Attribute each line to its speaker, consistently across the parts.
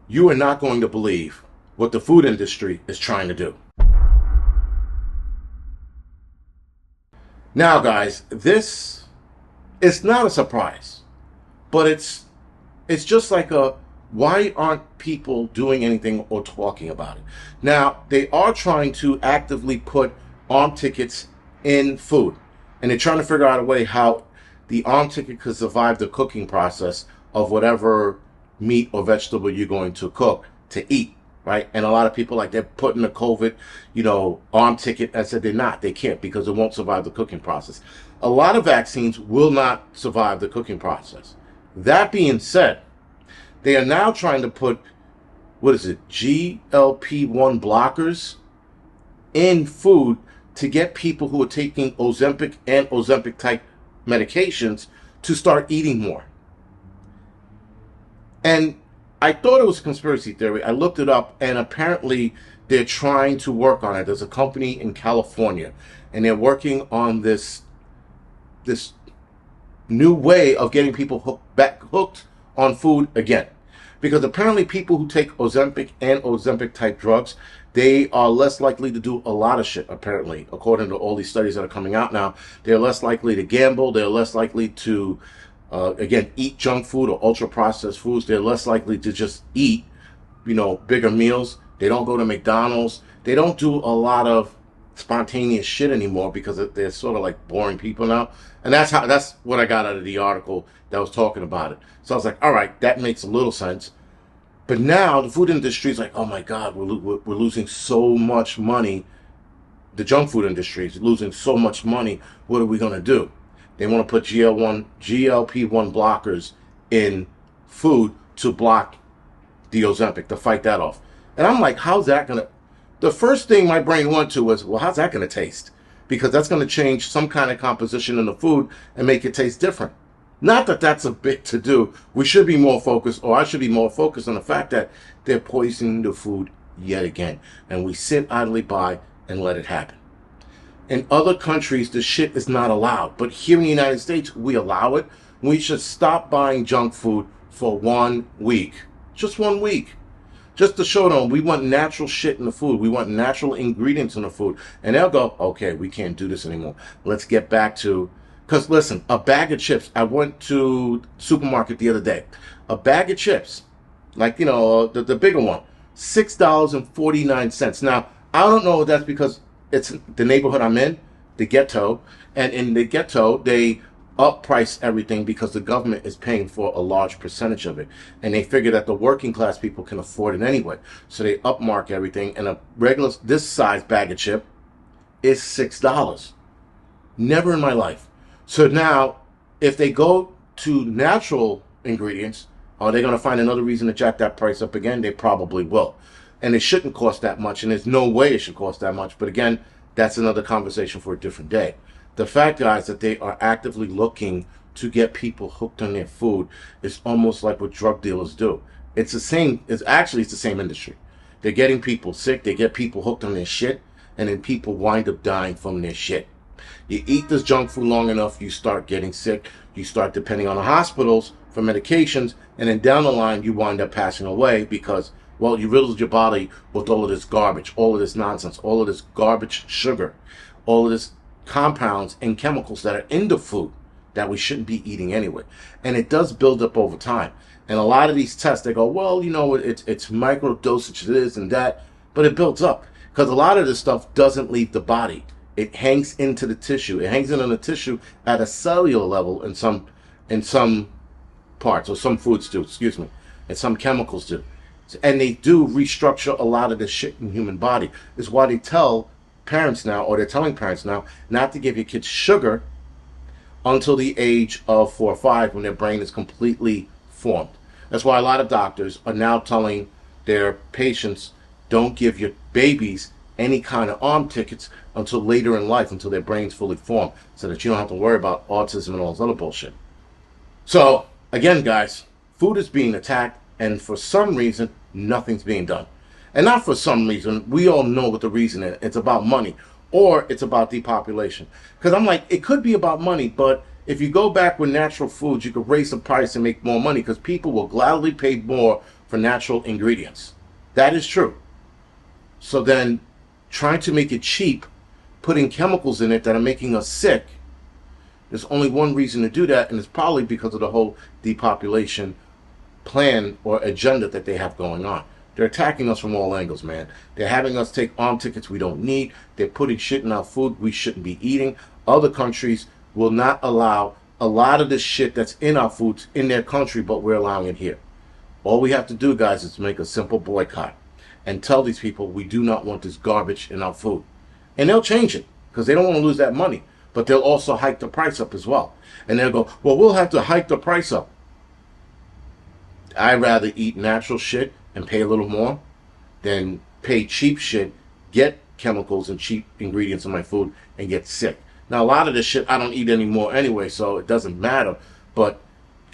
Speaker 1: You are not going to believe what the food industry is trying to do. Now, guys, this is not a surprise, but it's just like a why aren't people doing anything or talking about it? Now, they are trying to actively put arm tickets in food, and they're trying to figure out a way how the arm ticket could survive the cooking process of whatever meat or vegetable you're going to cook to eat, right? And a lot of people, like, they're putting the COVID, arm ticket. I said they're not. They can't, because it won't survive the cooking process. A lot of vaccines will not survive the cooking process. That being said, they are now trying to put, GLP-1 blockers in food to get people who are taking Ozempic and Ozempic type medications to start eating more. And I thought it was a conspiracy theory. I looked it up, and apparently they're trying to work on it. There's a company in California, and they're working on this new way of getting people hooked on food again. Because apparently people who take Ozempic and Ozempic type drugs, they are less likely to do a lot of shit, apparently, according to all these studies that are coming out now. They're less likely to gamble. They're less likely to, eat junk food or ultra-processed foods. They're less likely to just eat, bigger meals. They don't go to McDonald's. They don't do a lot of spontaneous shit anymore because they're sort of like boring people now. And that's what I got out of the article that was talking about it. So I was like, all right, that makes a little sense. But now the food industry is like, oh my God, we're losing so much money. The junk food industry is losing so much money. What are we going to do? They want to put GLP-1 blockers in food to block the Ozempic, to fight that off. And I'm like, how's that going to... The first thing my brain went to was, well, how's that going to taste? Because that's going to change some kind of composition in the food and make it taste different. Not that that's a big to do. We should be more focused, or I should be more focused on the fact that they're poisoning the food yet again. And we sit idly by and let it happen. In other countries, the shit is not allowed. But here in the United States, we allow it. We should stop buying junk food for 1 week. Just 1 week. Just to show them we want natural shit in the food. We want natural ingredients in the food. And they'll go, okay, we can't do this anymore. Let's get back to... Because listen, a bag of chips. I went to the supermarket the other day. A bag of chips, like, the bigger one, $6.49. Now, I don't know if that's because it's the neighborhood I'm in, the ghetto. And in the ghetto, they up-price everything because the government is paying for a large percentage of it. And they figure that the working class people can afford it anyway. So they upmark everything. And a regular, this size bag of chip is $6. Never in my life. So now, if they go to natural ingredients, are they going to find another reason to jack that price up again? They probably will. And it shouldn't cost that much, and there's no way it should cost that much. But again, that's another conversation for a different day. The fact, guys, that they are actively looking to get people hooked on their food is almost like what drug dealers do. It's the same industry. They're getting people sick, they get people hooked on their shit, and then people wind up dying from their shit. You eat this junk food long enough, you start getting sick, you start depending on the hospitals for medications, and then down the line you wind up passing away because, well, you riddled your body with all of this garbage, all of this nonsense, all of this garbage sugar, all of this compounds and chemicals that are in the food that we shouldn't be eating anyway. And it does build up over time. And a lot of these tests, they go, well, it's micro dosage this and that, but it builds up because a lot of this stuff doesn't leave the body. It hangs into the tissue. It hangs into the tissue at a cellular level in some parts, or some foods do, and some chemicals do. And they do restructure a lot of the shit in the human body. It's why they tell parents now, or they're telling parents now, not to give your kids sugar until the age of 4 or 5 when their brain is completely formed. That's why a lot of doctors are now telling their patients, don't give your babies any kind of arm tickets until later in life, until their brain's fully formed, so that you don't have to worry about autism and all this other bullshit. So, again, guys, food is being attacked, and for some reason, nothing's being done. And not for some reason, we all know what the reason is. It's about money, or it's about depopulation. Because I'm like, it could be about money, but if you go back with natural foods, you could raise the price and make more money, because people will gladly pay more for for natural ingredients. That is true. So then trying to make it cheap, putting chemicals in it that are making us sick, there's only one reason to do that, and it's probably because of the whole depopulation plan or agenda that they have going on. They're attacking us from all angles, man. They're having us take arm tickets we don't need. They're putting shit in our food we shouldn't be eating. Other countries will not allow a lot of this shit that's in our foods in their country, but we're allowing it here. All we have to do, guys, is make a simple boycott and tell these people we do not want this garbage in our food. And they'll change it because they don't want to lose that money. But they'll also hike the price up as well. And they'll go, well, we'll have to hike the price up. I'd rather eat natural shit and pay a little more than pay cheap shit, get chemicals and cheap ingredients in my food, and get sick. Now, a lot of this shit I don't eat anymore anyway, so it doesn't matter. But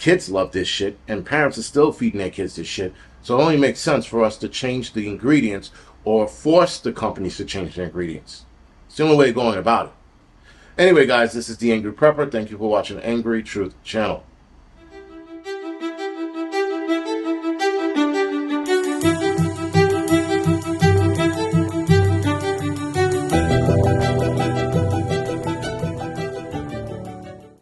Speaker 1: kids love this shit, and parents are still feeding their kids this shit. So it only makes sense for us to change the ingredients or force the companies to change their ingredients. It's the only way of going about it. Anyway, guys, this is the Angry Prepper. Thank you for watching the Angry Truth channel.